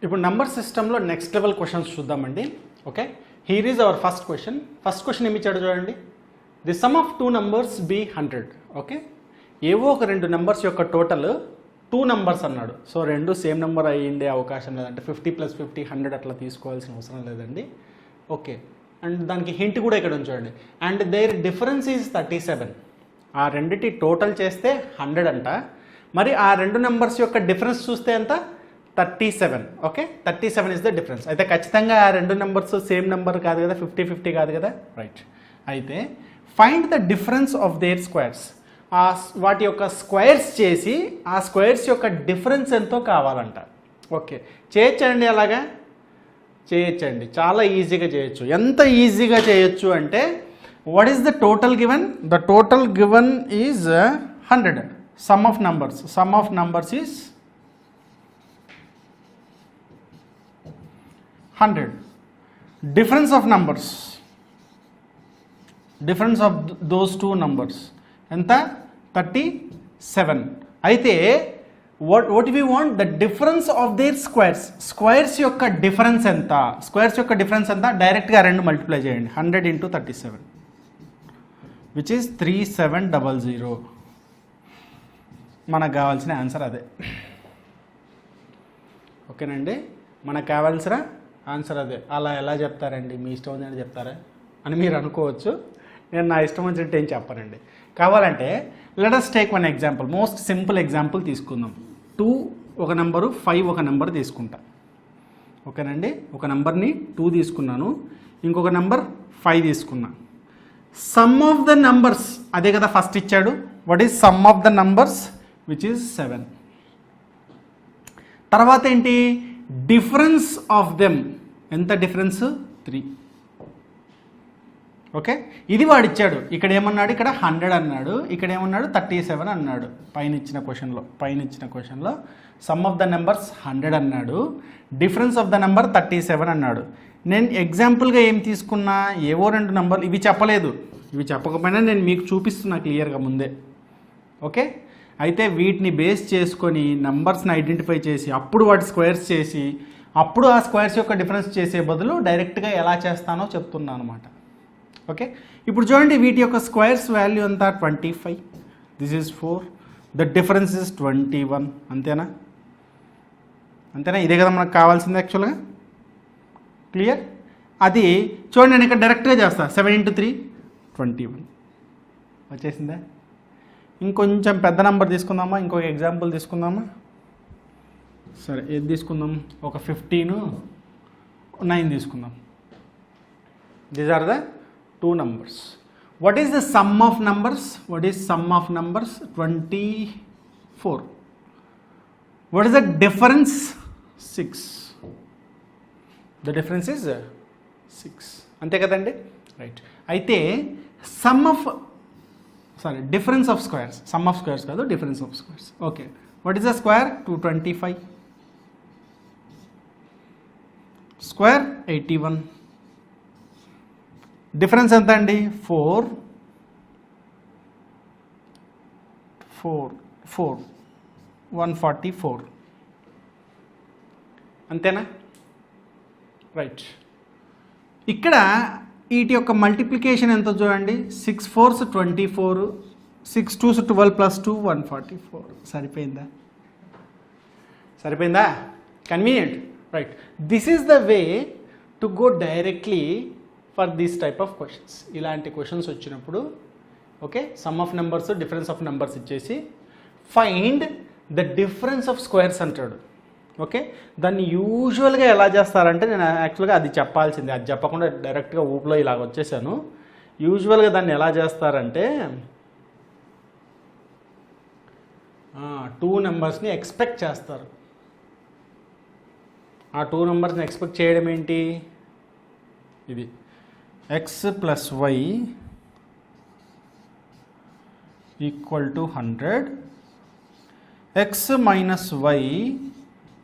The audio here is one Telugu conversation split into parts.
ఇప్పుడు నంబర్ సిస్టంలో నెక్స్ట్ లెవెల్ క్వశ్చన్స్ చూద్దామండి. Okay, here is our first question. First question ఏమి ఇచ్చాడు చూడండి. The some of 2 numbers be 100. Okay, ఏవో ఒక 2 నెంబర్స్ యొక్క టోటల్ 2 numbers అన్నాడు. సో రెండు సేమ్ నెంబర్ అయ్యిండే అవకాశం లేదంటే 50 + 50 100 అట్లా తీసుకోవాల్సిన అవసరం లేదండి. ఓకే, అండ్ దానికి హింట్ కూడా ఇక్కడ ఉంచండి. And their difference is 37. ఆ రెండిటి టోటల్ చేస్తే 100 అంట. మరి ఆ 2 నెంబర్స్ యొక్క డిఫరెన్స్ చూస్తే ఎంత? 37. Okay, 37 is the difference. అయితే ఖచ్చితంగా ఆ 2 నెంబర్స్ సేమ్ నెంబర్ కాదు కదా, 50-50 కాదు కదా, రైట్. అయితే find the difference of their squares. వాటి యొక్క స్క్వేర్స్ చేసి ఆ స్క్వేర్స్ యొక్క డిఫరెన్స్ ఎంతో కావాలంట. ఓకే, చేయొచ్చండి, అలాగా చేయొచ్చండి, చాలా ఈజీగా చేయొచ్చు. ఎంత ఈజీగా చేయొచ్చు అంటే, what is the total given? The total given is 100. Some of numbers is 100. Difference of numbers, difference of those 2 numbers ఎంత? 37. అయితే what we want, the difference of their squares యొక్క డిఫరెన్స్ ఎంత? డైరెక్ట్గా 2 మల్టిప్లై చేయండి. 100 × 37 which is 3700. మనకు కావాల్సిన ఆన్సర్ అదే. ఓకేనండి, మనకు కావాల్సిన ఆన్సర్ అదే. అలా ఎలా చెప్తారండి, మీ ఇష్టం వచ్చినట్టు చెప్తారా అని మీరు అనుకోవచ్చు. నేను నా ఇష్టం వచ్చినట్టు ఏం చెప్పానండి. కావాలంటే let us take one example, most simple example తీసుకుందాం. 2 ఒక నెంబరు, 5 ఒక నెంబర్ తీసుకుంటా. ఓకేనండి, ఒక నెంబర్ని 2 తీసుకున్నాను, ఇంకొక నెంబర్ 5 తీసుకున్నా. సమ్ ఆఫ్ ద నంబర్స్ అదే కదా ఫస్ట్ ఇచ్చాడు. What is some of the numbers? Which is 7. తర్వాత ఏంటి? డిఫరెన్స్ ఆఫ్ దెమ్ ఎంత? డిఫరెన్స్ 3. ఓకే, ఇది వాడు ఇచ్చాడు. ఇక్కడ ఏమన్నాడు? ఇక్కడ 100 అన్నాడు, ఇక్కడ ఏమన్నాడు? 37 అన్నాడు. పైన ఇచ్చిన క్వశ్చన్లో సమ్ ఆఫ్ ద నెంబర్స్ 100 అన్నాడు, డిఫరెన్స్ ఆఫ్ ద నెంబర్ 37 అన్నాడు. నేను ఎగ్జాంపుల్గా ఏం తీసుకున్నా? ఏవో 2 నెంబర్లు, ఇవి చెప్పలేదు. ఇవి చెప్పకపోయినా నేను మీకు చూపిస్తున్నా క్లియర్గా ముందే. ఓకే, అయితే వీటిని బేస్ చేసుకొని నంబర్స్ని ఐడెంటిఫై చేసి అప్పుడు వాటి స్క్వేర్స్ చేసి అప్పుడు ఆ స్క్వేర్స్ యొక్క డిఫరెన్స్ చేసే బదులు డైరెక్ట్గా ఎలా చేస్తానో చెప్తున్నాను అనమాట. ఓకే, ఇప్పుడు చూడండి, వీటి యొక్క స్క్వేర్స్ వాల్యూ ఎంత? 25. This is 4. The difference is 21. అంతేనా? ఇదే కదా మనకు కావాల్సింది యాక్చువల్గా. క్లియర్? అది చూడండి, నేను ఇక్కడ డైరెక్ట్గా చేస్తా. 7 × 3 21 వచ్చేసిందా? ఇంకొంచెం పెద్ద నెంబర్ తీసుకుందామా? ఇంకొక ఎగ్జాంపుల్ తీసుకుందామా? సరే, ఏది తీసుకుందాం? ఒక 15, 9 తీసుకుందాం. These are the 2 numbers. What is the sum of numbers? 24. What is the difference? 6. The difference is 6. అంతే కదండి, రైట్. అయితే difference of squares, sum of squares కాదు, difference of squares. Okay, what is the square? 225. Square 81. Difference ఎంత అండి? 4. 144. అంతేనా? రైట్. ఇక్కడ వీటి యొక్క మల్టిప్లికేషన్ ఎంత చూడండి. 6 4s 24, 6 2s 12 + 2 144. సరిపోయిందా? Convenient, right. This is the way to go directly for this type of questions. ఇలాంటి క్వశ్చన్స్ వచ్చినప్పుడు okay, sum of numbers, difference of numbers ఇచ్చేసి find the difference of squares అంటాడు. ఓకే, దాన్ని యూజువల్గా ఎలా చేస్తారంటే, నేను యాక్చువల్గా అది చెప్పాల్సిందే, అది చెప్పకుండా డైరెక్ట్గా ఊపిలో ఇలాగ వచ్చేసాను. యూజువల్గా దాన్ని ఎలా చేస్తారంటే 2 నెంబర్స్ని ఎక్స్పెక్ట్ చేస్తారు. ఆ 2 నెంబర్స్ని ఎక్స్పెక్ట్ చేయడం ఏంటి? ఇది x + y = 100, x - y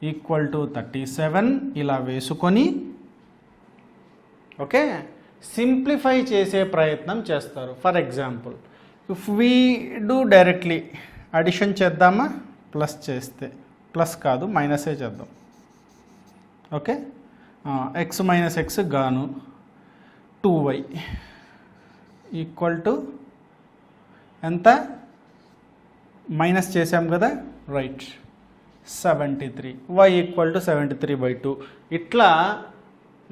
= 37 ఇలా వేసుకొని ఓకే సింప్లిఫై చేసే ప్రయత్నం చేస్తారు. For example, if we do directly addition చేద్దామా? ప్లస్ చేస్తే, ప్లస్ కాదు మైనసే చేద్దాం. ఓకే, ఎక్స్ మైనస్ ఎక్స్ గాను 2y ఈక్వల్ టు ఎంత, మైనస్ చేసాం కదా, రైట్ 73, y ఈక్వల్ టు 73/2. ఇట్లా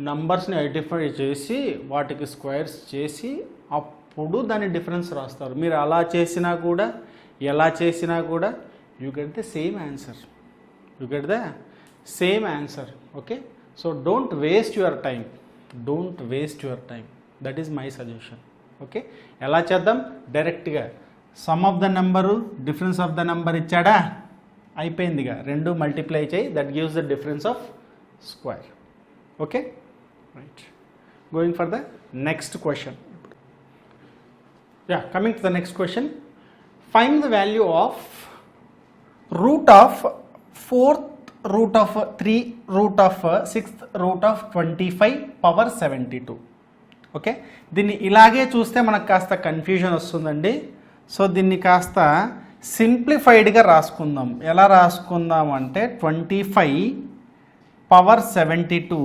నంబర్స్ని ఐడెంటిఫై చేసి వాటికి స్క్వేర్స్ చేసి అప్పుడు దాని డిఫరెన్స్ రాస్తారు. మీరు అలా చేసినా కూడా ఎలా చేసినా కూడా you get the same answer, you get the same answer. Okay, so don't waste your time, don't waste your time, that is my suggestion. Okay, ఎలా చేద్దాం, డైరెక్ట్గా some of the number difference of the number ఇచ్చాడా, అయిపోయిందిగా, రెండు మల్టిప్లై చేయి, that gives the difference of square. Okay, right, going for the next question. Yeah, coming to the next question, find the value of root of 4th root of 3 root of 6th root of 25 power 72. Okay, దీన్ని ఇలాగే చూస్తే మనకు కాస్త కన్ఫ్యూజన్ వస్తుందండి. సో దీన్ని కాస్త సింప్లిఫైడ్గా రాసుకుందాం. ఎలా రాసుకుందాం అంటే 25 పవర్ 72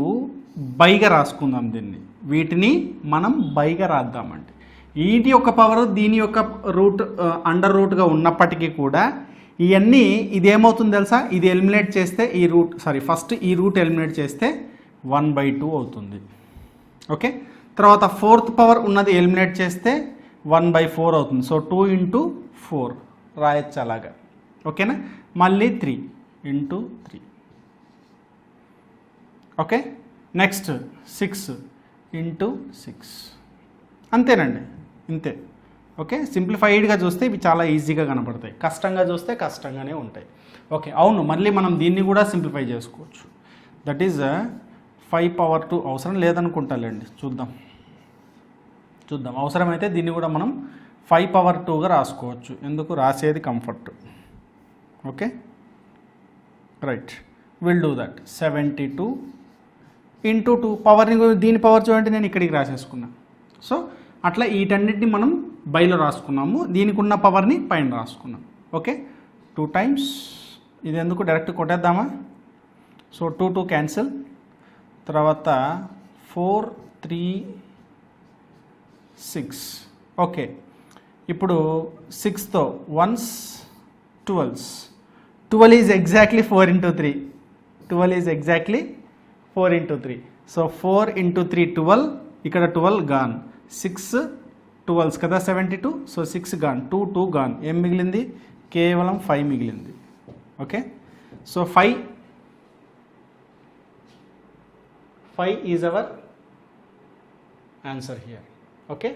బైగా రాసుకుందాం. దీన్ని వీటిని మనం బైగా రాద్దామండి. వీటి యొక్క పవర్ దీని యొక్క రూట్ అండర్ రూట్గా ఉన్నప్పటికీ కూడా ఇవన్నీ ఇదేమవుతుంది తెలుసా, ఇది ఎలిమినేట్ చేస్తే ఈ రూట్ ఫస్ట్ ఈ రూట్ ఎలిమినేట్ చేస్తే 1/2 అవుతుంది. ఓకే, తర్వాత 4th పవర్ ఉన్నది ఎలిమినేట్ చేస్తే 1/4 అవుతుంది. సో 2 × 4 రాయొచ్చు అలాగా. ఓకేనా, మళ్ళీ 3 × 3. Okay, next 6 × 6. అంతేనండి, ఇంతే. ఓకే, సింప్లిఫైడ్గా చూస్తే ఇవి చాలా ఈజీగా కనపడతాయి, కష్టంగా చూస్తే కష్టంగానే ఉంటాయి. ఓకే, అవును, మళ్ళీ మనం దీన్ని కూడా సింప్లిఫై చేసుకోవచ్చు. దట్ ఈజ్ 5 పవర్ 2 అవసరం లేదనుకుంటాలేండి, చూద్దాం. అవసరమైతే దీన్ని కూడా మనం 5 పవర్ 2గా రాసుకోవచ్చు. ఎందుకు, రాసేది comfort. Okay, right, will do that. 72 × 2 పవర్ని, దీని పవర్ చూడండి, నేను ఇక్కడికి రాసేసుకున్నా. సో అట్లా వీటన్నిటిని మనం బైలో రాసుకున్నాము, దీనికి ఉన్న పవర్ని పైన రాసుకున్నాం. ఓకే, 2 టైమ్స్ ఇది ఎందుకు, డైరెక్ట్ కొట్టేద్దామా. సో 2 2 క్యాన్సిల్, తర్వాత 4 3 6. ఓకే, ఇప్పుడు 6తో 1s 12s, 12 is exactly 4 × 3, 12 is exactly 4 × 3. So 4 × 3 12, ఇక్కడ 12 గాన్, 6 12s కదా 72. సో 6 గాన్, 2 2 గాన్, ఏం మిగిలింది, కేవలం 5 మిగిలింది. Okay, so 5 is our answer here. Okay,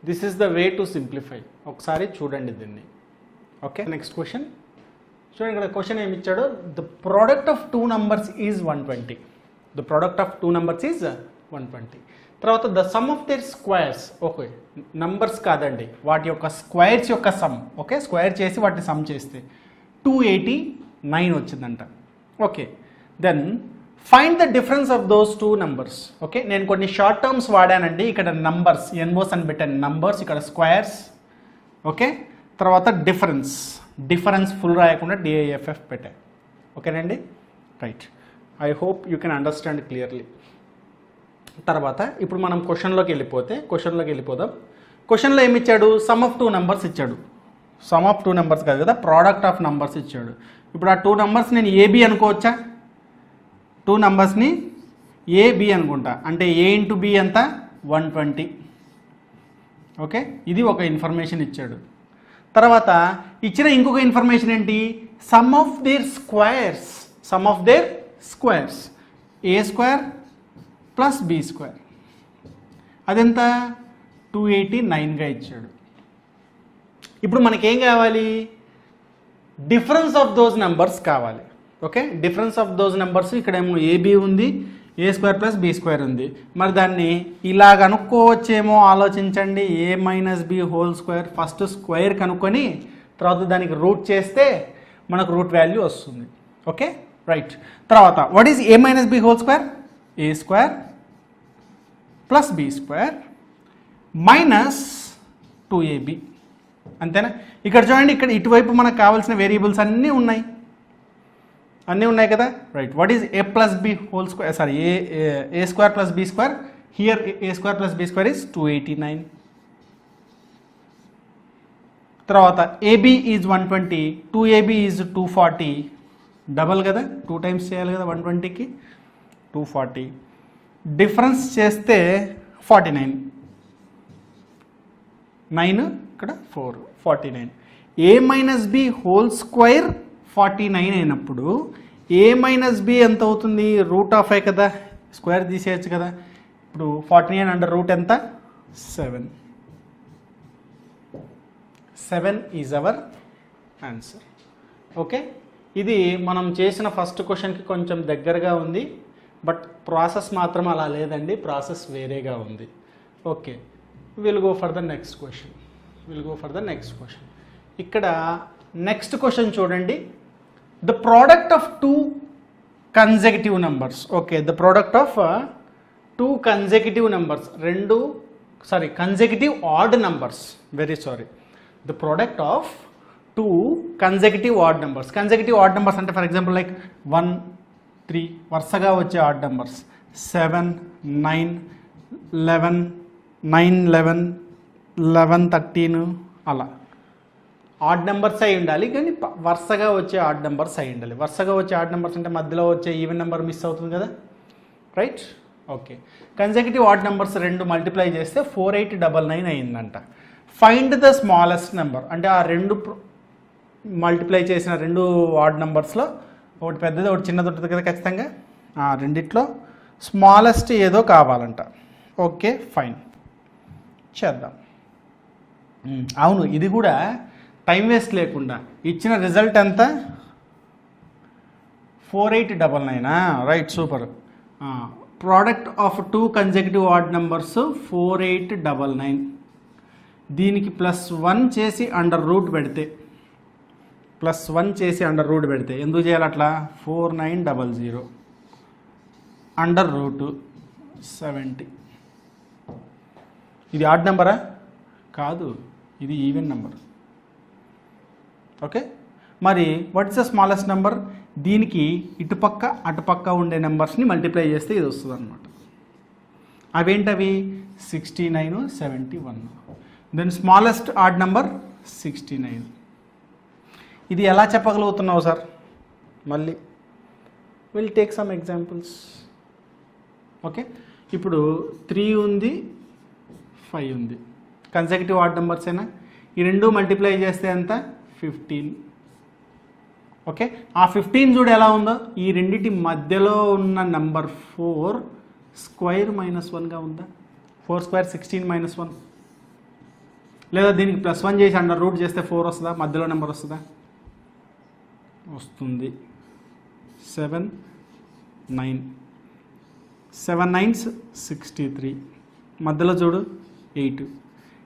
this is the way to simplify. ఒకసారి చూడండి దీన్ని. ఓకే, నెక్స్ట్ క్వశ్చన్ చూడండి. ఇక్కడ క్వశ్చన్ ఏమి ఇచ్చాడు, the product of 2 numbers is 120. The product of 2 numbers is 120. తర్వాత the sum of their squares. Okay, numbers కాదండి, వాటి యొక్క స్క్వేర్స్ యొక్క సమ్. ఓకే, స్క్వేర్ చేసి వాటిని సమ్ చేస్తే 289 వచ్చిందంట. Okay, then find the difference of those 2 numbers. Okay, నేను కొన్ని షార్ట్ టర్మ్స్ వాడానండి. ఇక్కడ నంబర్స్ ఎన్ఓస్ అని పెట్టాను, నంబర్స్, ఇక్కడ స్క్వేర్స్. ఓకే, తర్వాత డిఫరెన్స్ ఫుల్ రాయకుండా డిఐఎఫ్ఎఫ్ పెట్టాను. ఓకేనండి, right. I hope you can understand clearly. తర్వాత ఇప్పుడు మనం క్వశ్చన్లోకి వెళ్ళిపోదాం. క్వశ్చన్లో ఏమి ఇచ్చాడు, సమ్ ఆఫ్ 2 numbers ఇచ్చాడు. సమ్ ఆఫ్ 2 numbers కాదు కదా, ప్రోడక్ట్ ఆఫ్ నంబర్స్ ఇచ్చాడు. ఇప్పుడు ఆ 2 numbers నేను ఏబి అనుకోవచ్చా, 2 numbersని ఏబి అనుకుంటా. అంటే ఏ × బి ఎంత, 120. ఓకే, ఇది ఒక ఇన్ఫర్మేషన్ ఇచ్చాడు. తర్వాత ఇచ్చిన ఇంకొక ఇన్ఫర్మేషన్ ఏంటి, sum of their squares A square plus B square, అదెంత 289గా ఇచ్చాడు. ఇప్పుడు మనకేం కావాలి, డిఫరెన్స్ ఆఫ్ దోస్ నెంబర్స్ కావాలి. Okay, difference of those numbers, ఇక్కడేమో ఏబి ఉంది, A square plus B square ఉంది. మరి దాన్ని ఇలా కనుక్కోవచ్చేమో, ఆలోచించండి. A minus B whole square, first square కనుక్కొని తర్వాత దానికి రూట్ చేస్తే మనకు రూట్ వాల్యూ వస్తుంది. Okay, right. తర్వాత what is A minus B whole square, A square plus B square minus 2ab. అంతేనా. ఇక్కడ చూడండి, ఇక్కడ ఇటువైపు మనకు కావాల్సిన వేరియబుల్స్ అన్నీ ఉన్నాయి. అన్నీ ఉన్నాయి కదా right. What is A plus B whole square, sorry A square plus B square, here A square plus B square is 289. తర్వాత AB is 120, 2ab is 240, double కదా 2 టైమ్స్ చేయాలి కదా 120కి, 240. డిఫరెన్స్ చేస్తే 49, 9 ఇక్కడ 4, 49. ఏ మైనస్ బి హోల్ స్క్వేర్ 49 అయినప్పుడు ఏ మైనస్ బి ఎంత అవుతుంది, రూట్ ఆఫ్ ఐ కదా, స్క్వేర్ తీసేయచ్చు కదా. ఇప్పుడు 49 అండర్ రూట్ ఎంత, 7. 7 ఈజ్ అవర్ ఆన్సర్. ఓకే, ఇది మనం చేసిన ఫస్ట్ క్వశ్చన్కి కొంచెం దగ్గరగా ఉంది, బట్ ప్రాసెస్ మాత్రం అలా లేదండి, ప్రాసెస్ వేరేగా ఉంది. Okay, will go for the next question. ఇక్కడ నెక్స్ట్ క్వశ్చన్ చూడండి. The product of 2 consecutive numbers. Okay, the product of 2 consecutive numbers, consecutive odd numbers, the product of 2 consecutive odd numbers. Consecutive odd numbers అంటే ఫర్ ఎగ్జాంపుల్ లైక్ 1, 3 వరుసగా వచ్చే ఆడ్ నెంబర్స్, 7, 9, 11, 9, 11, 11, 13 అలా ఆడ్ నెంబర్స్ అయి ఉండాలి, కానీ వరుసగా వచ్చే ఆడ్ నెంబర్స్ అయి ఉండాలి. వరుసగా వచ్చే ఆడ్ నెంబర్స్ అంటే మధ్యలో వచ్చే ఈవెన్ నెంబర్ మిస్ అవుతుంది కదా, right. Okay, consecutive odd numbers 2 multiply చేస్తే 4899 అయిందంట. ఫైండ్ ద స్మాలెస్ట్ నెంబర్, అంటే ఆ 2 మల్టిప్లై చేసిన 2 ఆడ్ నెంబర్స్లో ఒకటి పెద్దది ఒకటి చిన్నది ఉంటుంది కదా ఖచ్చితంగా, ఆ రెండిట్లో స్మాలెస్ట్ ఏదో కావాలంట. ఓకే ఫైన్, చేద్దాం. అవును, ఇది కూడా టైం వేస్ట్ లేకుండా ఇచ్చిన రిజల్ట్ ఎంత, 4899. Right, super. Product of 2 consecutive odd numbers 4899. దీనికి +1 చేసి అండర్ రూట్ పెడితే, ఎందుకు చేయాలి అట్లా, 4900 అండర్ రూట్ 70. ఇది ఆడ్ నెంబరా కాదు, ఇది ఈవెన్ నెంబర్. ఓకే, మరి what is the smallest number, దీనికి ఇటుపక్క అటుపక్క ఉండే నెంబర్స్ని మల్టిప్లై చేస్తే ఇది వస్తుంది అనమాట. అవేంటవి, 69, 71. Then smallest odd number 69. ఇది ఎలా చెప్పగలుగుతున్నావు సార్, మళ్ళీ will take some examples. Okay, ఇప్పుడు 3 ఉంది, 5 ఉంది, కన్సెక్యూటివ్ ఆడ్ నెంబర్స్ అయినా, ఈ 2 మల్టిప్లై చేస్తే ఎంత, 15. ఓకే, ఆ 15 చూడు ఎలా ఉందో, ఈ రెండింటి మధ్యలో ఉన్న నెంబర్ 4 స్క్వేర్ -1గా ఉందా, 4 స్క్వేర్ 16 -1, లేదా దీనికి +1 చేసి అండర్ రూట్ చేస్తే 4 వస్తుందా, మధ్యలో నెంబర్ వస్తుందా, వస్తుంది. 7, 9, 7 9s 63, మధ్యలో చూడు 8,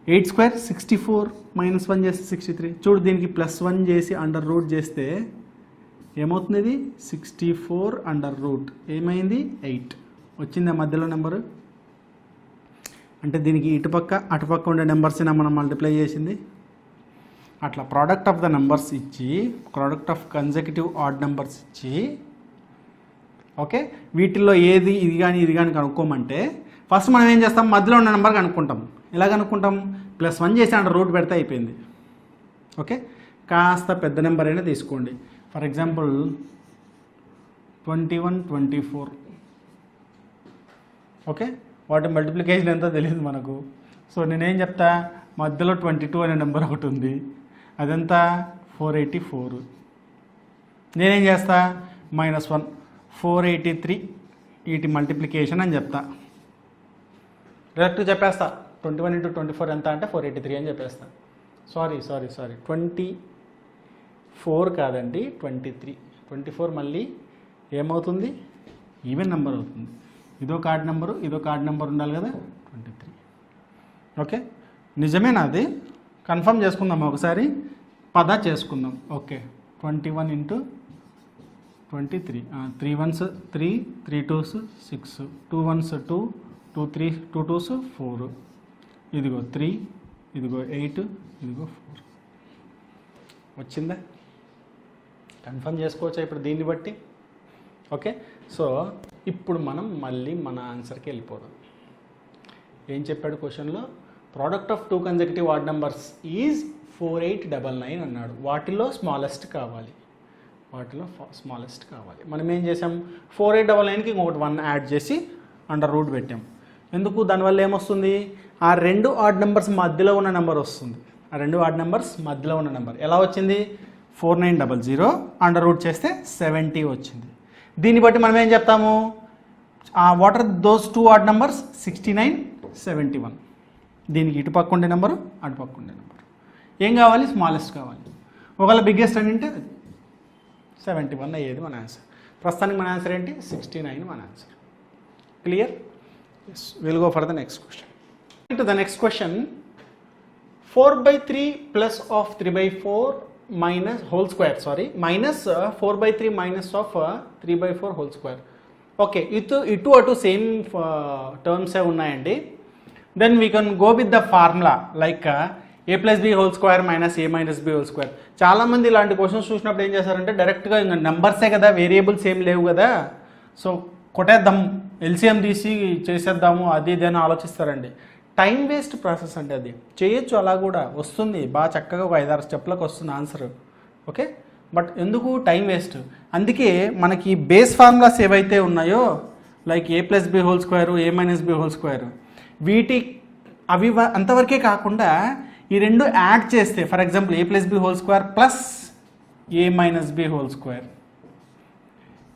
8 స్క్వేర్ 64, -1 చేస్తే 63. చూడు దీనికి +1 చేసి అండర్ రూట్ చేస్తే ఏమవుతుంది, ఇది 64 అండర్ రూట్ ఏమైంది 8 వచ్చిందా మధ్యలో నెంబరు. అంటే దీనికి ఇటుపక్క అటుపక్క ఉండే నెంబర్స్ని మనం మల్టిప్లై చేసింది. అట్లా ప్రోడక్ట్ ఆఫ్ ద నెంబర్స్ ఇచ్చి, product of consecutive odd numbers ఇచ్చి, ఓకే, వీటిల్లో ఏది ఇది కానీ కనుక్కోమంటే ఫస్ట్ మనం ఏం చేస్తాం, మధ్యలో ఉన్న నెంబర్ కనుక్కుంటాం. ఎలా కనుక్కుంటాం, +1 చేసి అండర్ రూట్ పెడితే అయిపోయింది. ఓకే, కాస్త పెద్ద నెంబర్ అయినా తీసుకోండి. For example 21, 24. ఓకే, వాటి మల్టిప్లికేషన్ ఎంతో తెలియదు మనకు. సో నేనేం చెప్తా, మధ్యలో 22 అనే నెంబర్ ఒకటి ఉంది, అదంతా 484. నేనేం చేస్తా, -1, 483 వీటి మల్టిప్లికేషన్ అని చెప్తా. డైరెక్ట్ చెప్పేస్తా, 21 × 24 ఎంత అంటే 483 అని చెప్పేస్తా. సారీ 24 కాదండి, 23. 24 మళ్ళీ ఏమవుతుంది, ఈవెన్ నెంబర్ అవుతుంది. ఇదో కార్డ్ నెంబరు, ఇదో కార్డ్ నెంబర్ ఉండాలి కదా, 23. ఓకే, నిజమేనా అది, కన్ఫర్మ్ చేసుకుందాం ఒకసారి, చేసుకుందాం. Okay, 21 × 23, 3 1s 3, 3 2s 6, 2 1s 2, 2 3, 2 2s 4, ఇదిగో 3, ఇదిగో 8, ఇదిగో 4. వచ్చిందా, కన్ఫర్మ్ చేసుకోవచ్చా ఇప్పుడు దీన్ని బట్టి. ఓకే, సో ఇప్పుడు మనం మళ్ళీ మన ఆన్సర్కి వెళ్ళిపోదాం. ఏం చెప్పాడు క్వశ్చన్లో? Product of 2 consecutive odd numbers is 4899 అన్నాడు. వాటిలో స్మాలెస్ట్ కావాలి, మనం ఏం చేసాం? 4899కి ఇంకొకటి 1 యాడ్ చేసి అండర్ రూట్ పెట్టాం. ఎందుకు? దానివల్ల ఏమొస్తుంది? ఆ 2 ఆడ్ నెంబర్స్ మధ్యలో ఉన్న నెంబర్ వస్తుంది. ఎలా వచ్చింది? 4900 అండర్ రూట్ చేస్తే 70 వచ్చింది. దీన్ని బట్టి మనం ఏం చెప్తాము? What are those 2 odd numbers? 69, 71. దీనికి ఇటు పక్క ఉండే నెంబరు, అటు పక్క ఉండే నెంబరు. ఏం కావాలి? స్మాలెస్ట్ కావాలి. ఒకవేళ బిగ్గెస్ట్ అని అంటే 71 అయ్యేది మన ఆన్సర్. ప్రస్తుతానికి మన ఆన్సర్ ఏంటి? 69 మన answer. Clear? Yes. We'll go for the next question. To the next question, 4/3 plus of 3/4 minus whole square, minus 4/3 minus of 3/4 whole square. Okay, ఇటు అటు సేమ్ టర్మ్సే ఉన్నాయండి. Then we can go with the formula like a plus b whole square minus a minus b whole square. చాలామంది ఇలాంటి క్వశ్చన్స్ చూసినప్పుడు ఏం చేస్తారంటే డైరెక్ట్గా ఇంకా నెంబర్సే కదా, వేరియబుల్స్ ఏం లేవు కదా, సో కొట్టేద్దాం, ఎల్సిఎం తీసి చేసేద్దాము, అది ఇది అని ఆలోచిస్తారండి. టైం వేస్ట్ ప్రాసెస్ అంటే అది చేయొచ్చు, అలా కూడా వస్తుంది బాగా చక్కగా, ఒక 5-6 స్టెప్లకు వస్తుంది ఆన్సర్. ఓకే, బట్ ఎందుకు టైం వేస్ట్? అందుకే మనకి బేస్ ఫార్ములాస్ ఏవైతే ఉన్నాయో like A plus B whole square, A minus B whole square, అవి అంతవరకే కాకుండా ఈ రెండు యాడ్ చేస్తే, for example A plus B whole square plus A minus B whole square,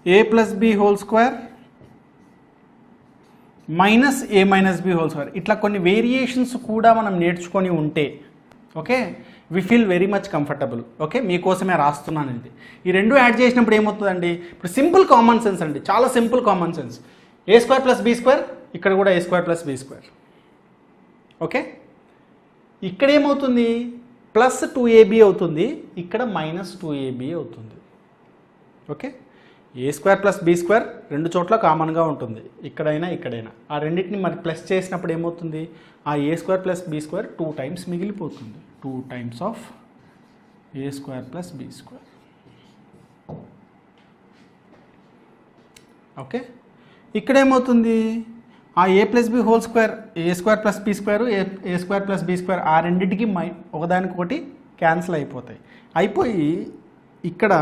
A plus B whole square minus A minus B whole square, ఇట్లా కొన్ని వేరియేషన్స్ కూడా మనం నేర్చుకొని ఉంటే okay, we feel very much comfortable. Okay, మీకోసమే రాస్తున్నాను ఇది. ఈ రెండు యాడ్ చేసినప్పుడు ఏమవుతుందండి? ఇప్పుడు సింపుల్ కామన్ సెన్స్ అండి, చాలా simple common sense. A square plus B square, ఇక్కడ కూడా A square plus B square. Okay, ఇక్కడ ఏమవుతుంది? ప్లస్ 2ab అవుతుంది, ఇక్కడ మైనస్ 2ab అవుతుంది. Okay, A square plus B square రెండు చోట్ల కామన్గా ఉంటుంది, ఇక్కడైనా ఇక్కడైనా. ఆ రెండింటిని మరి ప్లస్ చేసినప్పుడు ఏమవుతుంది? ఆ A square plus B square 2 times మిగిలిపోతుంది. 2 times of A square plus B square. Okay, ఇక్కడ ఏమవుతుంది? ఆ A plus B whole square, A square plus B square, A square plus B square, ఆ రెండింటికి ఒకదానికొకటి క్యాన్సిల్ అయిపోయి ఇక్కడ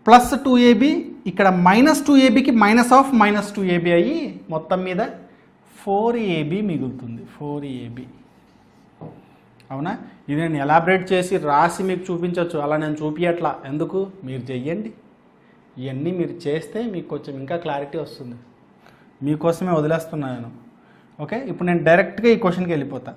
ప్లస్ 2ab, ఇక్కడ మైనస్ 2abకి మైనస్ ఆఫ్ మైనస్ 2ab అయ్యి మొత్తం మీద 4ab మిగులుతుంది. 4ab. అవునా? ఇది నేను ఎలాబరేట్ చేసి రాసి మీకు చూపించవచ్చు, అలా నేను చూపించట్లా. ఎందుకు? మీరు చెయ్యండి. ఇవన్నీ మీరు చేస్తే మీకు కొంచెం ఇంకా క్లారిటీ వస్తుంది. మీకోసమే వదిలేస్తున్నాను. ఓకే, ఇప్పుడు నేను డైరెక్ట్గా ఈ క్వశ్చన్కి వెళ్ళిపోతా.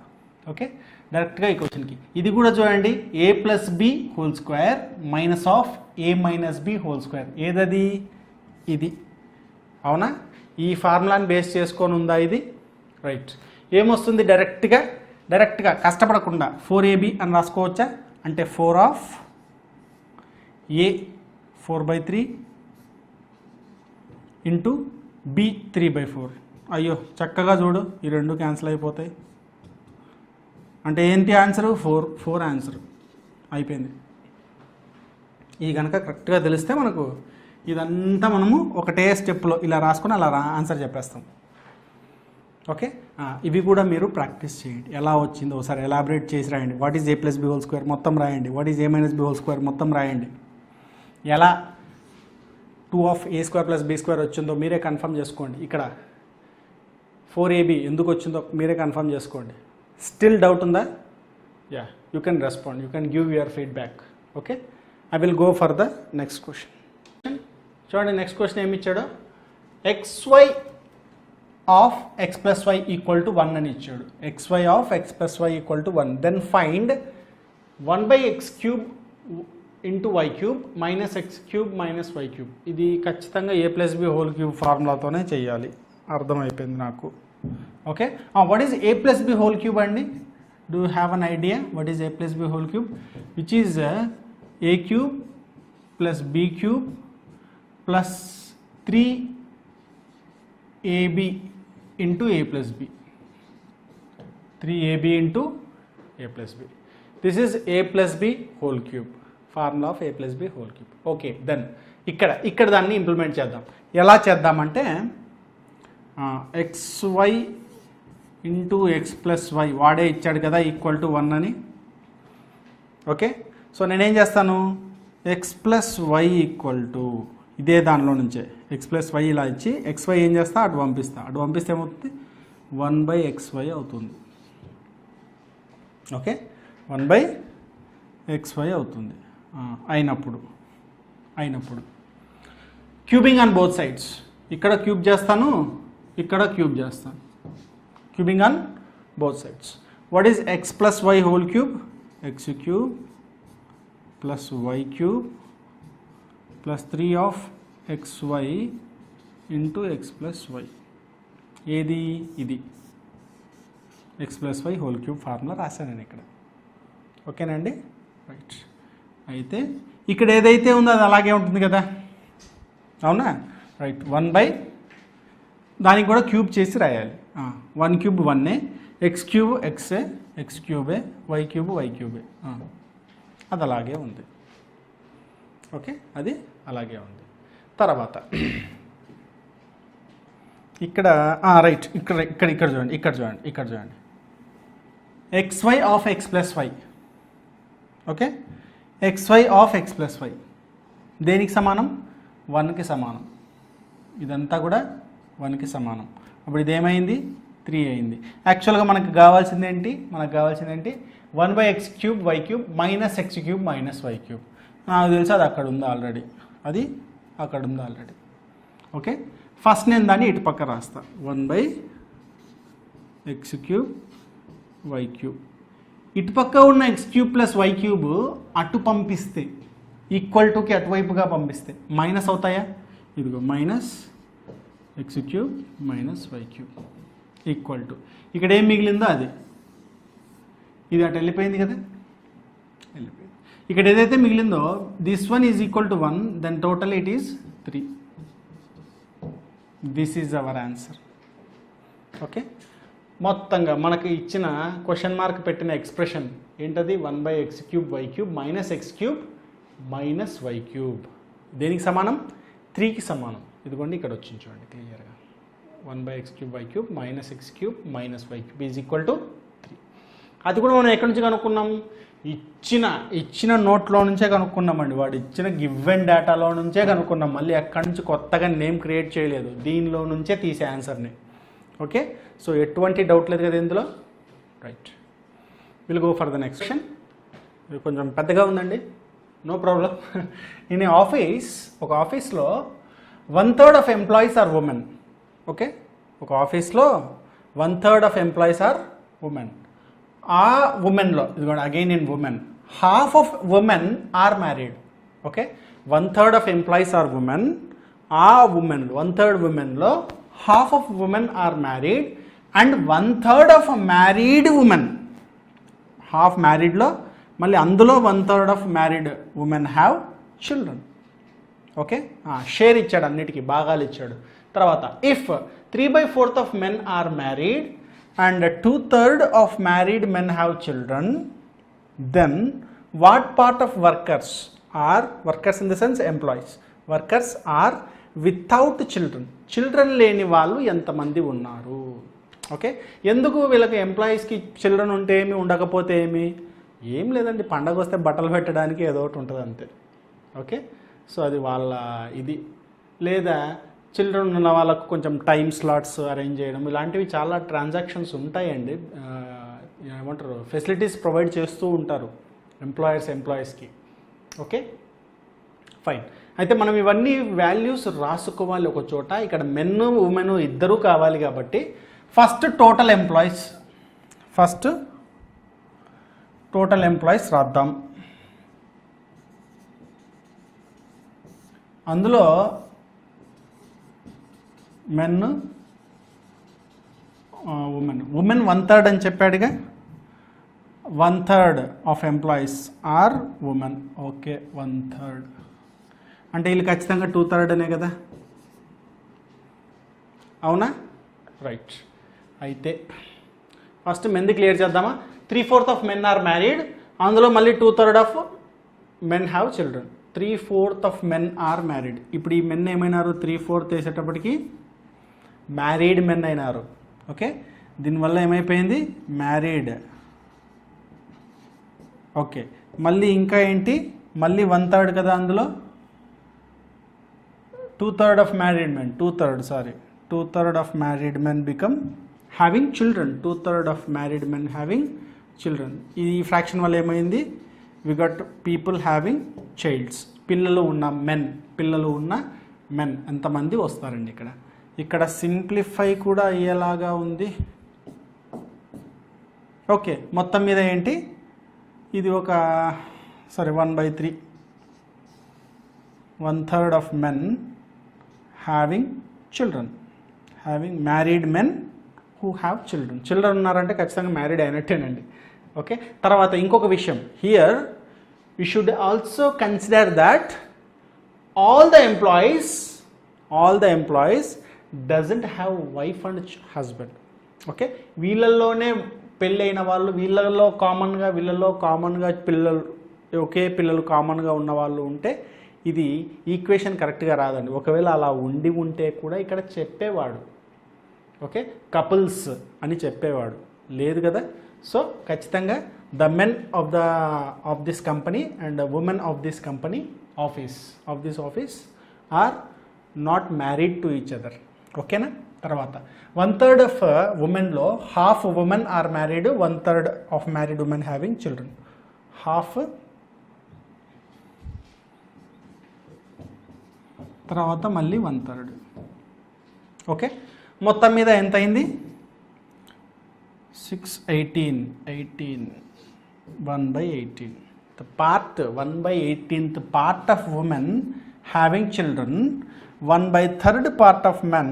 ఓకే, డైరెక్ట్గా ఈ క్వశ్చన్కి. ఇది కూడా చూడండి, A plus B whole square minus of A minus B whole square. ఏదది? ఇది. అవునా? ఈ ఫార్ములాని బేస్ చేసుకొని ఉందా ఇది? రైట్. ఏమొస్తుంది? డైరెక్ట్గా కష్టపడకుండా 4ab అని రాసుకోవచ్చా? అంటే 4 ఆఫ్ ఏ 4/3 ఇంటూ బి 3/4. అయ్యో చక్కగా చూడు, ఈ రెండు క్యాన్సిల్ అయిపోతాయి. అంటే ఏంటి ఆన్సరు? 4 ఆన్సర్ అయిపోయింది. ఈ కనుక కరెక్ట్గా తెలిస్తే మనకు ఇదంతా మనము ఒకటే స్టెప్లో ఇలా రాసుకొని అలా ఆన్సర్ చెప్పేస్తాం. ఓకే, ఇవి కూడా మీరు ప్రాక్టీస్ చేయండి. ఎలా వచ్చిందో ఒకసారి ఎలాబరేట్ చేసి రాయండి. What is A plus B whole square మొత్తం రాయండి. What is A minus B whole square మొత్తం రాయండి. ఎలా 2 of A square plus B square వచ్చిందో మీరే కన్ఫర్మ్ చేసుకోండి. ఇక్కడ 4ab ఎందుకు వచ్చిందో మీరే కన్ఫర్మ్ చేసుకోండి. స్టిల్ డౌట్ ఉందా? Yeah, you can respond, you can give your feedback. Okay, I will go for the next question. చూడండి, నెక్స్ట్ క్వశ్చన్ ఏమి ఇచ్చాడు? xy of x plus why equal to 1 అని ఇచ్చాడు. xy of x plus why equal to 1. Then find 1/x³ into y³ minus x³ minus y³. ఇది ఖచ్చితంగా A plus B whole cube ఫార్ములాతోనే చేయాలి. అర్థమైపోయింది నాకు. Okay, what is A plus B whole cube అండి? Do you have an idea what is A plus B whole cube? Which is a³ plus b³ plus 3ab into a plus b. 3ab into a plus b. This is a plus b whole cube. Formula of a plus b whole cube. Okay, then ఇక్కడ దాన్ని ఇంప్లిమెంట్ చేద్దాం. ఎలా చేద్దామంటే xy into x plus y వాడే ఇచ్చాడు కదా ఈక్వల్ టు 1 అని. ఓకే, సో నేనేం చేస్తాను, x plus why equal to ఇదే దానిలో నుంచే ఎక్స్ ప్లస్ వై ఇలా ఇచ్చి xy ఏం చేస్తా అటు పంపిస్తే ఏమవుతుంది 1/xy అవుతుంది. ఓకే, 1/xy అవుతుంది. అయినప్పుడు క్యూబింగ్ ఆన్ బోత్ సైడ్స్, ఇక్కడ క్యూబ్ చేస్తాను, ఇక్కడ క్యూబ్ చేస్తాను. Cubing on both sides. What is x plus y whole cube? x cube plus y cube plus 3 of xy into x plus y. ఏది ఇది x plus y whole cube formula రాశాను నేను ఇక్కడ. ఓకేనండి, రైట్. అయితే ఇక్కడ ఏదైతే ఉందో అది అలాగే ఉంటుంది కదా, అవునా? రైట్. 1 దానికి కూడా క్యూబ్ చేసి రాయాలి. 1 క్యూబ్ 1ఏ, ఎక్స్ క్యూబ్ ఎక్సే, ఎక్స్ క్యూబే, వై క్యూబ్ వై క్యూబే. అది అలాగే ఉంది. ఓకే, అది అలాగే ఉంది. తర్వాత ఇక్కడ రైట్, ఇక్కడ చూడండి xy of x plus y. Okay, xy of x plus y దేనికి సమానం? 1కి సమానం. ఇదంతా కూడా 1కి సమానం. అప్పుడు ఇదేమైంది 3 అయింది. యాక్చువల్గా మనకు కావాల్సింది ఏంటి? 1/x cube why cube minus X cube minus why cube. నాకు తెలుసు అది అక్కడ ఉంది ఆల్రెడీ, ఓకే, ఫస్ట్ నేను దాన్ని ఇటు పక్క రాస్తా. 1/x cube y cube. ఇటు పక్క ఉన్న x cube plus y cube అటు పంపిస్తే ఈక్వల్ టుకి అటువైపుగా పంపిస్తే మైనస్ అవుతాయా? ఇదిగో minus X cube minus why cube equal to ఇక్కడ ఏం మిగిలిందో అది, ఇది అటు వెళ్ళిపోయింది కదా, వెళ్ళిపోయింది. ఇక్కడ ఏదైతే మిగిలిందో this one is equal to 1, then total it is 3. This is our answer. Okay, మొత్తంగా మనకి ఇచ్చిన క్వశ్చన్ మార్క్ పెట్టిన ఎక్స్ప్రెషన్ ఏంటది? 1/x cube why cube minus X cube minus why cube దేనికి సమానం? 3కి సమానం. ఇదిగోండి ఇక్కడ వచ్చింది చూడండి క్లియర్గా. 1/x cube why cube minus X cube minus why cube is equal to 3. అది కూడా మనం ఎక్కడి నుంచి కనుక్కున్నాం? ఇచ్చిన నోట్లో నుంచే కనుక్కున్నామండి. వాడు ఇచ్చిన గివెన్ డేటాలో నుంచే కనుక్కున్నాం. మళ్ళీ ఎక్కడి నుంచి కొత్తగా నేమ్ క్రియేట్ చేయలేదు, దీనిలో నుంచే తీసే ఆన్సర్ని. ఓకే, సో ఎటువంటి డౌట్ లేదు కదా ఇందులో. Right, will go for the next question. ఇది కొంచెం పెద్దగా ఉందండి, no problem. In a office, ఒక ఆఫీస్లో 1/3 of employees are women. Okay, ఒక ఆఫీస్లో 1/3 ఆఫ్ ఎంప్లాయీస్ ఆర్ ఉమెన్. ఆ ఉమెన్లో ఇదిగోండి again in women, half of women are married. Okay, 1/3 of employees are women. ఆ ఉమెన్ 1/3 ఉమెన్లో half of women are married and 1/3 of married women. Half మ్యారీడ్లో మళ్ళీ అందులో 1/3 of married women have children. Okay, share ఇచ్చాడు, అన్నిటికీ భాగాలు ఇచ్చాడు. తర్వాత if 3/4 of men are married and 2/3 of married men have children, then what part of workers in the sense employees, workers are without children? Children లేని వాళ్ళు ఎంతమంది ఉన్నారు? ఓకే, ఎందుకు వీళ్ళకి ఎంప్లాయీస్కి చిల్డ్రన్ ఉంటే ఏమి, ఉండకపోతే ఏమి? ఏం లేదండి, పండగ వస్తే బట్టలు పెట్టడానికి ఏదో ఒకటి ఉంటుంది అంతే. ఓకే, సో అది వాళ్ళ ఇది. లేదా చిల్డ్రన్ ఉన్న వాళ్ళకు కొంచెం టైం స్లాట్స్ అరేంజ్ చేయడం, ఇలాంటివి చాలా ట్రాన్సాక్షన్స్ ఉంటాయండి. ఏమంటారు, ఫెసిలిటీస్ ప్రొవైడ్ చేస్తూ ఉంటారు ఎంప్లాయీస్కి. Okay, fine. అయితే మనం ఇవన్నీ వాల్యూస్ రాసుకోవాలి ఒక చోట. ఇక్కడ మెన్ ఉమెన్ ఇద్దరూ కావాలి కాబట్టి ఫస్ట్ టోటల్ ఎంప్లాయీస్ రాద్దాం. అందులో మెన్ ఉమెన్ 1/3 అని చెప్పాడుగా. 1/3 of employees are women. Okay, 1/3 అంటే వీళ్ళు ఖచ్చితంగా 2/3 అనే కదా, అవునా? రైట్. అయితే ఫస్ట్ మెన్ది క్లియర్ చేద్దామా? 3/4 ఆఫ్ మెన్ ఆర్ మ్యారీడ్, అందులో మళ్ళీ 2/3 of men have children. 3/4 of men are married. ఇప్పుడు ఈ మెన్ ఏమైనారు 3/4 వేసేటప్పటికి మ్యారీడ్ మెన్ అయినారు. ఓకే, దీనివల్ల ఏమైపోయింది మ్యారీడ్. ఓకే, మళ్ళీ ఇంకా ఏంటి, మళ్ళీ 1/3 కదా, అందులో 2/3 of married men, 2/3 of married men become having children. 2/3 of married men having children. ఈ ఫ్రాక్షన్ వల్ల ఏమైంది, we got people having childs. పిల్లలు ఉన్న మెన్ ఎంతమంది వస్తారండి ఇక్కడ. ఇక్కడ సింప్లిఫై కూడా అయ్యేలాగా ఉంది. ఓకే, మొత్తం మీద ఏంటి, ఇది ఒక 1/3, 1/3 of men having children, having married men who have children ఉన్నారంటే ఖచ్చితంగా మ్యారీడ్ అయినట్టేనండి. ఓకే, తర్వాత ఇంకొక విషయం, here we should also consider that all the employees doesn't have wife and husband. Okay, వీళ్ళల్లోనే పెళ్ళైన వాళ్ళు, వీళ్ళలో కామన్గా పిల్లలు కామన్గా ఉన్న వాళ్ళు ఉంటే ఇది ఈక్వేషన్ కరెక్ట్గా రాదండి. ఒకవేళ అలా ఉంటే కూడా ఇక్కడ చెప్పేవాడు, ఓకే, కపుల్స్ అని చెప్పేవాడు, లేదు కదా. సో ఖచ్చితంగా the men of this company and the women of this company of this office are not married to each other. ఓకేనా. తర్వాత 1/3 ఆఫ్ ఉమెన్లో half women are married, 1/3 of married women having children, half. తర్వాత మళ్ళీ 1/3. ఓకే, మొత్తం మీద ఎంత అయింది, 6/18 1/18. The part 1/18th part of women having children, 1/3 part of men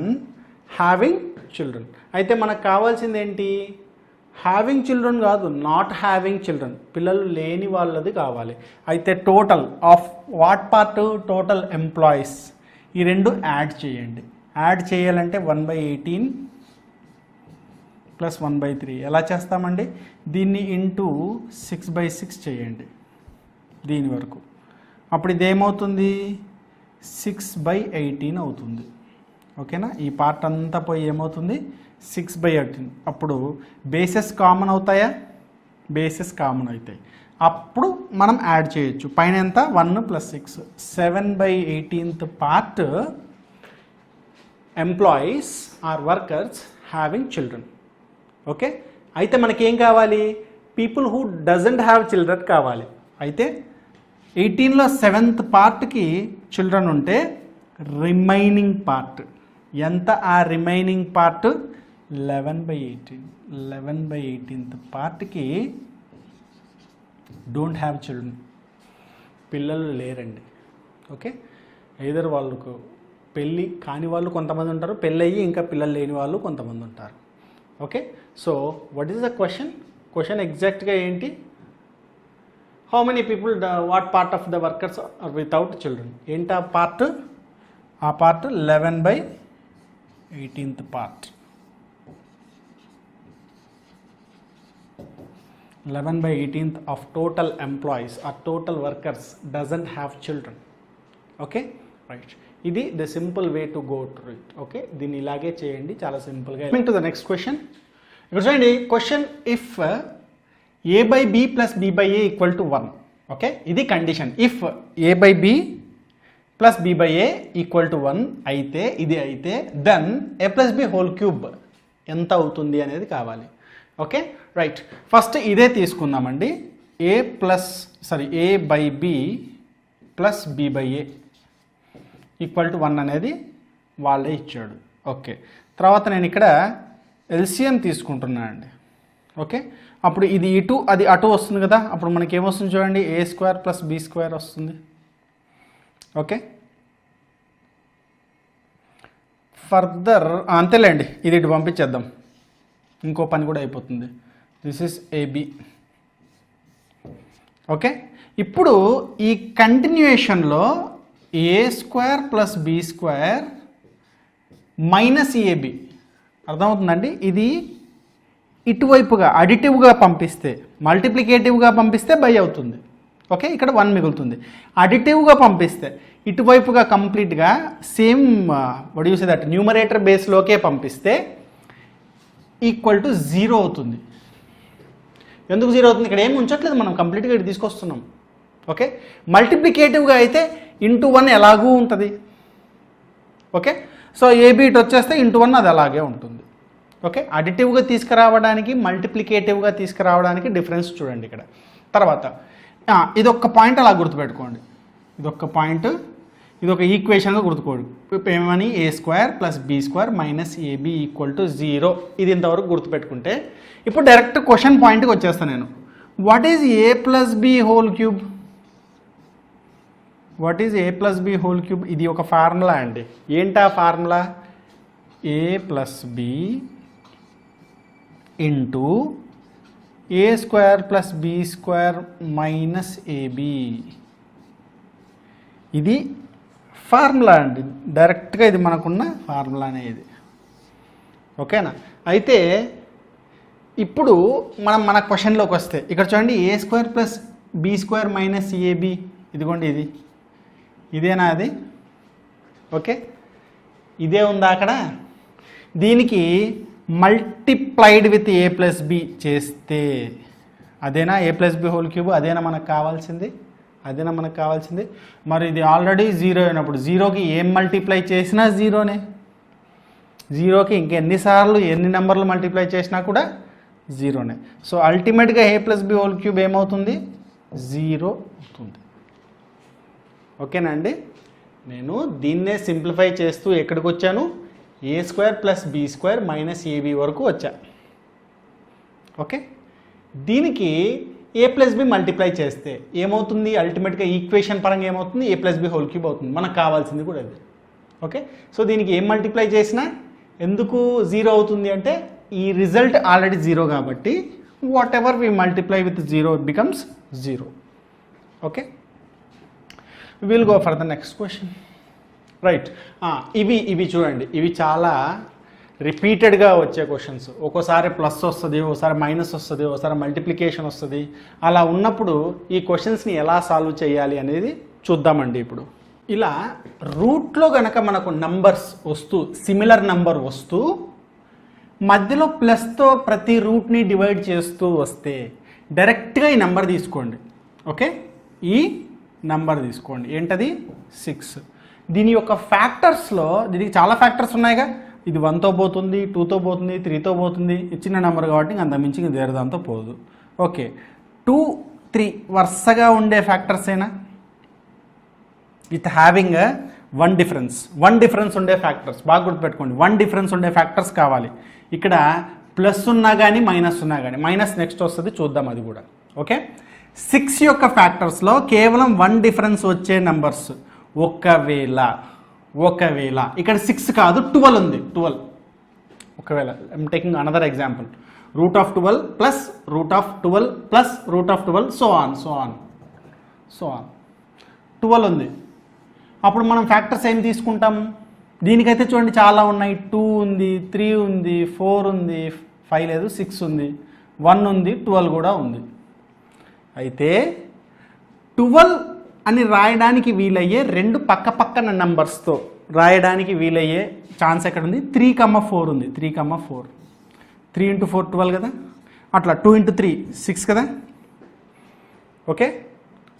having children. అయితే మనకు కావాల్సింది ఏంటి, హ్యావింగ్ చిల్డ్రన్ కాదు, నాట్ హ్యావింగ్ చిల్డ్రన్, పిల్లలు లేని వాళ్ళది కావాలి. అయితే total of what part, total employees, ఈ రెండు యాడ్ చేయండి. యాడ్ చేయాలంటే 1/18 + 1/3 ఎలా చేస్తామండి, దీన్ని ఇంటూ 6/6 చేయండి దీని వరకు. అప్పుడు ఇదేమవుతుంది 6/18 అవుతుంది. ఓకేనా, ఈ పార్ట్ అంతా పోయి ఏమవుతుంది 6/18. అప్పుడు బేసెస్ కామన్ అవుతాయా, బేసెస్ కామన్ అవుతాయి. అప్పుడు మనం యాడ్ చేయొచ్చు. పైన ఎంత 1 + 6, 7/18th part employees are workers having children. Okay, అయితే మనకేం కావాలి, people who doesn't have children కావాలి. అయితే 18లో 7th పార్ట్కి చిల్డ్రన్ ఉంటే రిమైనింగ్ పార్ట్ ఎంత, ఆ రిమైనింగ్ పార్ట్ 11/18. 11/18th పార్ట్కి డోంట్ హ్యావ్ చిల్డ్రన్, పిల్లలు లేరండి. ఓకే, ఐదర్ వాళ్ళకు పెళ్ళి కాని వాళ్ళు కొంతమంది ఉంటారు, పెళ్ళయ్యి ఇంకా పిల్లలు లేని వాళ్ళు కొంతమంది ఉంటారు. Okay, so what is the question ఎగ్జాక్ట్గా ఏంటి, how many people, what part of the workers are without children, ఏంటి ఆ పార్ట్, ఆ part 11/18th part. 11/18th of total employees are total workers doesn't have children. Okay, right, ఇది the simple way to go to it. Okay, దీన్ని ఇలాగే చేయండి చాలా సింపుల్గా. Coming to the next question. ఇక్కడ చూడండి question, if a/b + b/a = 1. Okay, ఇది కండిషన్. ఇఫ్ a/b + b/a = 1 అయితే, ఇది అయితే then a + b whole cube ఎంత అవుతుంది అనేది కావాలి. ఓకే, రైట్, ఫస్ట్ ఇదే తీసుకుందామండి. a/b + b/a = 1 అనేది వాళ్ళే ఇచ్చాడు. ఓకే, తర్వాత నేను ఇక్కడ ఎల్సిఎం తీసుకుంటున్నానండి. ఓకే, అప్పుడు ఇది ఇటు అది అటు వస్తుంది కదా, అప్పుడు మనకి ఏమొస్తుంది చూడండి, a² + b² వస్తుంది. ఓకే, ఫర్దర్ అంతేలేండి, ఇది ఇటు పంపించేద్దాం, ఇంకో పని కూడా అయిపోతుంది. This is AB. ఓకే, ఇప్పుడు ఈ కంటిన్యూయేషన్లో a² + b² - AB అర్థమవుతుందండి. ఇది ఇటువైపుగా అడిటివ్గా పంపిస్తే, మల్టిప్లికేటివ్గా పంపిస్తే బై అవుతుంది. ఓకే, ఇక్కడ 1 మిగులుతుంది. అడిటివ్గా పంపిస్తే ఇటువైపుగా కంప్లీట్గా same what you say that numerator బేస్లోకే పంపిస్తే ఈక్వల్ టు 0 అవుతుంది. ఎందుకు 0 అవుతుంది? ఇక్కడ ఏమి ఉంచట్లేదు, మనం కంప్లీట్గా ఇటు తీసుకొస్తున్నాం. ఓకే, మల్టిప్లికేటివ్గా అయితే ఇంటూ 1 ఎలాగూ ఉంటుంది. ఓకే, సో ఏబీ ఇటు వచ్చేస్తే ఇంటూ 1 అది అలాగే ఉంటుంది. ఓకే, అడిటివ్గా తీసుకురావడానికి మల్టిప్లికేటివ్గా తీసుకురావడానికి డిఫరెన్స్ చూడండి ఇక్కడ. తర్వాత ఇదొక్క పాయింట్ అలా గుర్తుపెట్టుకోండి, ఇదొక్క పాయింట్, ఇదొక ఈక్వేషన్గా గుర్తుకోండి. ఏమని a² + b² - ab = 0. ఇది ఇంతవరకు గుర్తుపెట్టుకుంటే ఇప్పుడు డైరెక్ట్ క్వశ్చన్ పాయింట్కి వచ్చేస్తాను నేను. What is a + b^3? What is a + b^3? ఇది ఒక ఫార్ములా అండి. ఏంటా formula? a + b into a² + b² - ab. ఇది ఫార్ములా అండి, డైరెక్ట్గా ఇది మనకున్న ఫార్ములానే ఇది. ఓకేనా? అయితే ఇప్పుడు మనం మన క్వశ్చన్లోకి వస్తే ఇక్కడ చూడండి, a² + b² - ab, ఇదిగోండి ఇది, ఇదేనా అది? ఓకే, ఇదే ఉందా అక్కడ? దీనికి మల్టిప్లైడ్ విత్ a + b చేస్తే అదేనా a + b^3? అదేనా మనకు కావాల్సింది? అదేనా మనకు కావాల్సింది? మరి ఇది ఆల్రెడీ 0 అయినప్పుడు 0కి ఏం మల్టిప్లై చేసినా 0నే. 0కి ఇంకెన్నిసార్లు ఎన్ని నెంబర్లు మల్టిప్లై చేసినా కూడా 0నే. సో అల్టిమేట్గా a + b^3 ఏమవుతుంది? 0 అవుతుంది. ఓకేనా అండి? నేను దీన్నే సింప్లిఫై చేస్తూ ఎక్కడికి వచ్చాను? a² + b² - ab వరకు వచ్చా. ఓకే, దీనికి a + b మల్టిప్లై చేస్తే ఏమవుతుంది? అల్టిమేట్గా ఈక్వేషన్ పరంగా ఏమవుతుంది? a + b^3 అవుతుంది. మనకు కావాల్సింది కూడా అది. ఓకే, సో దీనికి ఏం మల్టిప్లై చేసినా ఎందుకు 0 అవుతుంది అంటే ఈ రిజల్ట్ ఆల్రెడీ 0 కాబట్టి whatever we multiply with 0 it becomes 0. Okay, will go for the next question. Right, ఇవి చూడండి, ఇవి చాలా రిపీటెడ్గా వచ్చే క్వశ్చన్స్. ఒక్కోసారి ప్లస్ వస్తుంది, ఒకసారి మైనస్ వస్తుంది, ఒకసారి మల్టిప్లికేషన్ వస్తుంది. అలా ఉన్నప్పుడు ఈ క్వశ్చన్స్ని ఎలా సాల్వ్ చేయాలి అనేది చూద్దామండి. ఇప్పుడు ఇలా రూట్లో కనుక మనకు నంబర్స్ వస్తూ సిమిలర్ నంబర్ వస్తూ మధ్యలో ప్లస్తో ప్రతి రూట్ని డివైడ్ చేస్తూ వస్తే డైరెక్ట్గా ఈ నెంబర్ తీసుకోండి. ఓకే, ఈ నెంబర్ తీసుకోండి. ఏంటది? 6. దీని యొక్క ఫ్యాక్టర్స్లో దీనికి చాలా ఫ్యాక్టర్స్ ఉన్నాయిగా. ఇది 1తో పోతుంది, 2తో పోతుంది, 3తో పోతుంది. చిన్న నెంబర్ కాబట్టి అంత మించి వేరే దాంతో పోదు. ఓకే, 2, 3 వరుసగా ఉండే ఫ్యాక్టర్స్ అయినా విత్ హ్యావింగ్ 1 డిఫరెన్స్. 1 డిఫరెన్స్ ఉండే ఫ్యాక్టర్స్ బాగా గుర్తుపెట్టుకోండి. 1 డిఫరెన్స్ ఉండే ఫ్యాక్టర్స్ కావాలి. ఇక్కడ ప్లస్ ఉన్నా కానీ మైనస్ ఉన్నా కానీ, మైనస్ నెక్స్ట్ వస్తుంది చూద్దాం అది కూడా. ఓకే, 6 యొక్క ఫ్యాక్టర్స్లో కేవలం 1 డిఫరెన్స్ వచ్చే నెంబర్స్ ఒకవేళ ఇక్కడ 6 కాదు 12 ఉంది. 12 ఒకవేళ I'm taking another example, √12 plus √12 plus √12 so on 12 ఉంది. అప్పుడు మనం ఫ్యాక్టర్స్ ఏం తీసుకుంటాం? దీనికైతే చూడండి చాలా ఉన్నాయి. 2 ఉంది, 3 ఉంది, 4 ఉంది, 5 లేదు, 6 ఉంది, 1 ఉంది, 12 కూడా ఉంది. అయితే 12 అని రాయడానికి వీలయ్యే 2 పక్కన నెంబర్స్తో రాయడానికి వీలయ్యే ఛాన్స్ ఎక్కడ ఉంది? 3,4 ఉంది. 3,4 3 × 4 12 కదా, అట్లా 2 × 3 6 కదా. ఓకే,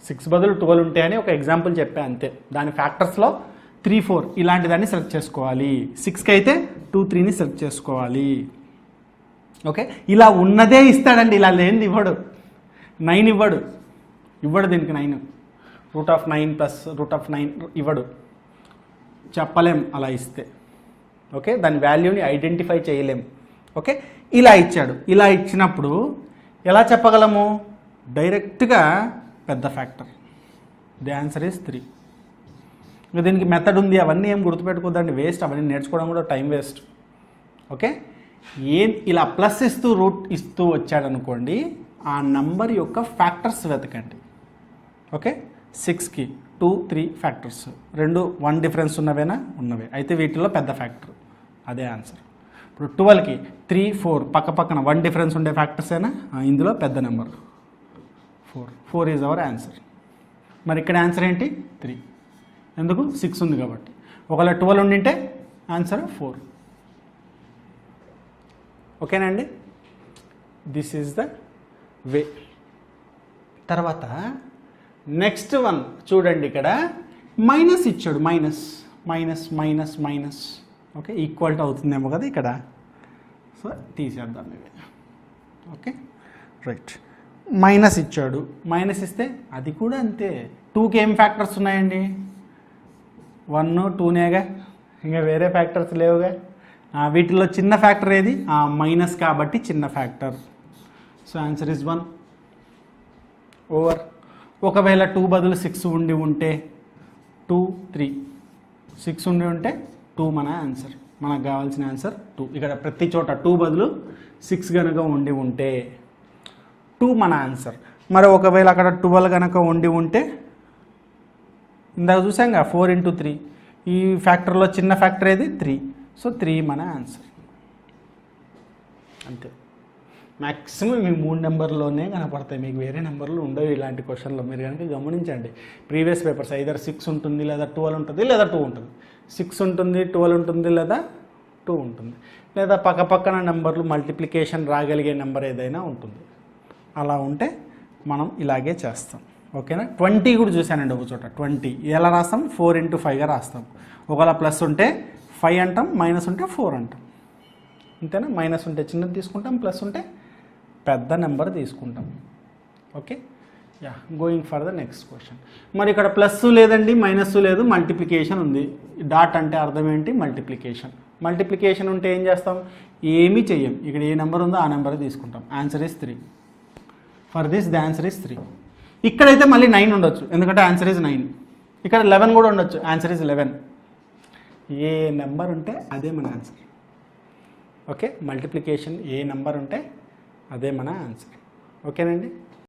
6 బదులు 12 ఉంటాయని ఒక ఎగ్జాంపుల్ చెప్పా అంతే. దాని ఫ్యాక్టర్స్లో 3, 4 ఇలాంటి దాన్ని సెలెక్ట్ చేసుకోవాలి. 6కి అయితే 2, 3ని సెలెక్ట్ చేసుకోవాలి. ఓకే, ఇలా ఉన్నదే ఇస్తాడండి, ఇలా లేనిది ఇవ్వడు. 9 ఇవ్వడు దీనికి 9, √9 ప్లస్ √9 ఇవ్వడు, చెప్పలేం అలా ఇస్తే. ఓకే, దాని వాల్యూని ఐడెంటిఫై చేయలేం. ఓకే, ఇలా ఇచ్చాడు. ఇలా ఇచ్చినప్పుడు ఎలా చెప్పగలము? డైరెక్ట్గా పెద్ద ఫ్యాక్టర్. The answer is 3. ఇంకా దీనికి మెథడ్ ఉంది, అవన్నీ ఏం గుర్తుపెట్టుకోద్దండి, వేస్ట్. అవన్నీ నేర్చుకోవడం కూడా టైం వేస్ట్. ఓకే, ఇలా ప్లస్ ఇస్తూ రూట్ ఇస్తూ వచ్చాడనుకోండి, ఆ నంబర్ యొక్క ఫ్యాక్టర్స్ వెతకండి. ఓకే, 6కి 2, 3 ఫ్యాక్టర్స్, 2 1 డిఫరెన్స్ ఉన్నవేనా? ఉన్నవే. అయితే వీటిలో పెద్ద ఫ్యాక్టర్ అదే ఆన్సర్. ఇప్పుడు 12కి 3, 4 పక్కన 1 డిఫరెన్స్ ఉండే ఫ్యాక్టర్స్ అయినా, ఇందులో పెద్ద నెంబర్ 4 ఈజ్ అవర్ ఆన్సర్. మరి ఇక్కడ ఆన్సర్ ఏంటి 3. ఎందుకు 6 ఉంది కాబట్టి. ఒకవేళ 12 ఉండింటే ఆన్సర్ 4. ఓకేనా అండి? దిస్ ఈజ్ ద వే. తర్వాత నెక్స్ట్ వన్ చూడండి, ఇక్కడ మైనస్ ఇచ్చాడు, minus minus minus minus. Okay, equal అవుతుందేమో కదా ఇక్కడ. సో తీసేద్దాం ఇవి. Okay right. మైనస్ ఇచ్చాడు, మైనస్ ఇస్తే అది కూడా అంతే. 2కి ఏం ఫ్యాక్టర్స్ ఉన్నాయండి? 1 2నేగా, ఇంకా వేరే ఫ్యాక్టర్స్ లేవుగా. వీటిలో చిన్న ఫ్యాక్టర్ ఏది? మైనస్ కాబట్టి చిన్న factor. So answer is 1 over. ఒకవేళ 2 బదులు 6 ఉండి ఉంటే 2 3, 6 ఉండి ఉంటే 2 మన ఆన్సర్. మనకు కావాల్సిన ఆన్సర్ 2. ఇక్కడ ప్రతి చోట 2 బదులు 6 కనుక ఉండి ఉంటే 2 మన ఆన్సర్. మరి ఒకవేళ అక్కడ 12 కనుక ఉండి ఉంటే ఇందాక చూసాంగా 4 × 3, ఈ ఫ్యాక్టర్లో చిన్న ఫ్యాక్టర్ ఏది? 3. సో 3 మన ఆన్సర్. అంతే. మ్యాక్సిమం మీ 3 నెంబర్లోనే కనపడతాయి, మీకు వేరే నెంబర్లు ఉండవు ఇలాంటి క్వశ్చన్లో. మీరు కనుక గమనించండి, ప్రీవియస్ పేపర్స్ ఐదర్ 6 ఉంటుంది, లేదా 12 ఉంటుంది, లేదా 2 ఉంటుంది. 6 ఉంటుంది, 12 ఉంటుంది, లేదా 2 ఉంటుంది, లేదా పక్కపక్కన నెంబర్లు మల్టిప్లికేషన్ రాగలిగే నెంబర్ ఏదైనా ఉంటుంది. అలా ఉంటే మనం ఇలాగే చేస్తాం. ఓకేనా? 20 కూడా చూశానండి ఒక చోట. 20 ఎలా రాస్తాం? 4 × 5గా రాస్తాం. ఒకవేళ ప్లస్ ఉంటే 5 అంటాం, మైనస్ ఉంటే 4 అంటాం. అంతేనా? మైనస్ ఉంటే చిన్నది తీసుకుంటాం, ప్లస్ ఉంటే పెద్ద నెంబర్ తీసుకుంటాం. Okay, yeah, going for the next question. మరి ఇక్కడ ప్లస్ లేదండి, మైనస్ లేదు, మల్టిప్లికేషన్ ఉంది. డాట్ అంటే అర్థం ఏంటి? మల్టిప్లికేషన్. మల్టిప్లికేషన్ ఉంటే ఏం చేస్తాం? ఏమీ చెయ్యం. ఇక్కడ ఏ నెంబర్ ఉందో ఆ నెంబర్ తీసుకుంటాం. Answer is 3. For this the answer is 3. ఇక్కడైతే మళ్ళీ 9 ఉండొచ్చు, ఎందుకంటే ఆన్సర్ ఇస్ 9. ఇక్కడ 11 కూడా ఉండొచ్చు, ఆన్సర్ ఇస్ 11. ఏ నెంబర్ ఉంటే అదే మన ఆన్సర్. ఓకే, మల్టిప్లికేషన్ ఏ నెంబర్ ఉంటే అదే మన ఆన్సర్. ఓకేనండి?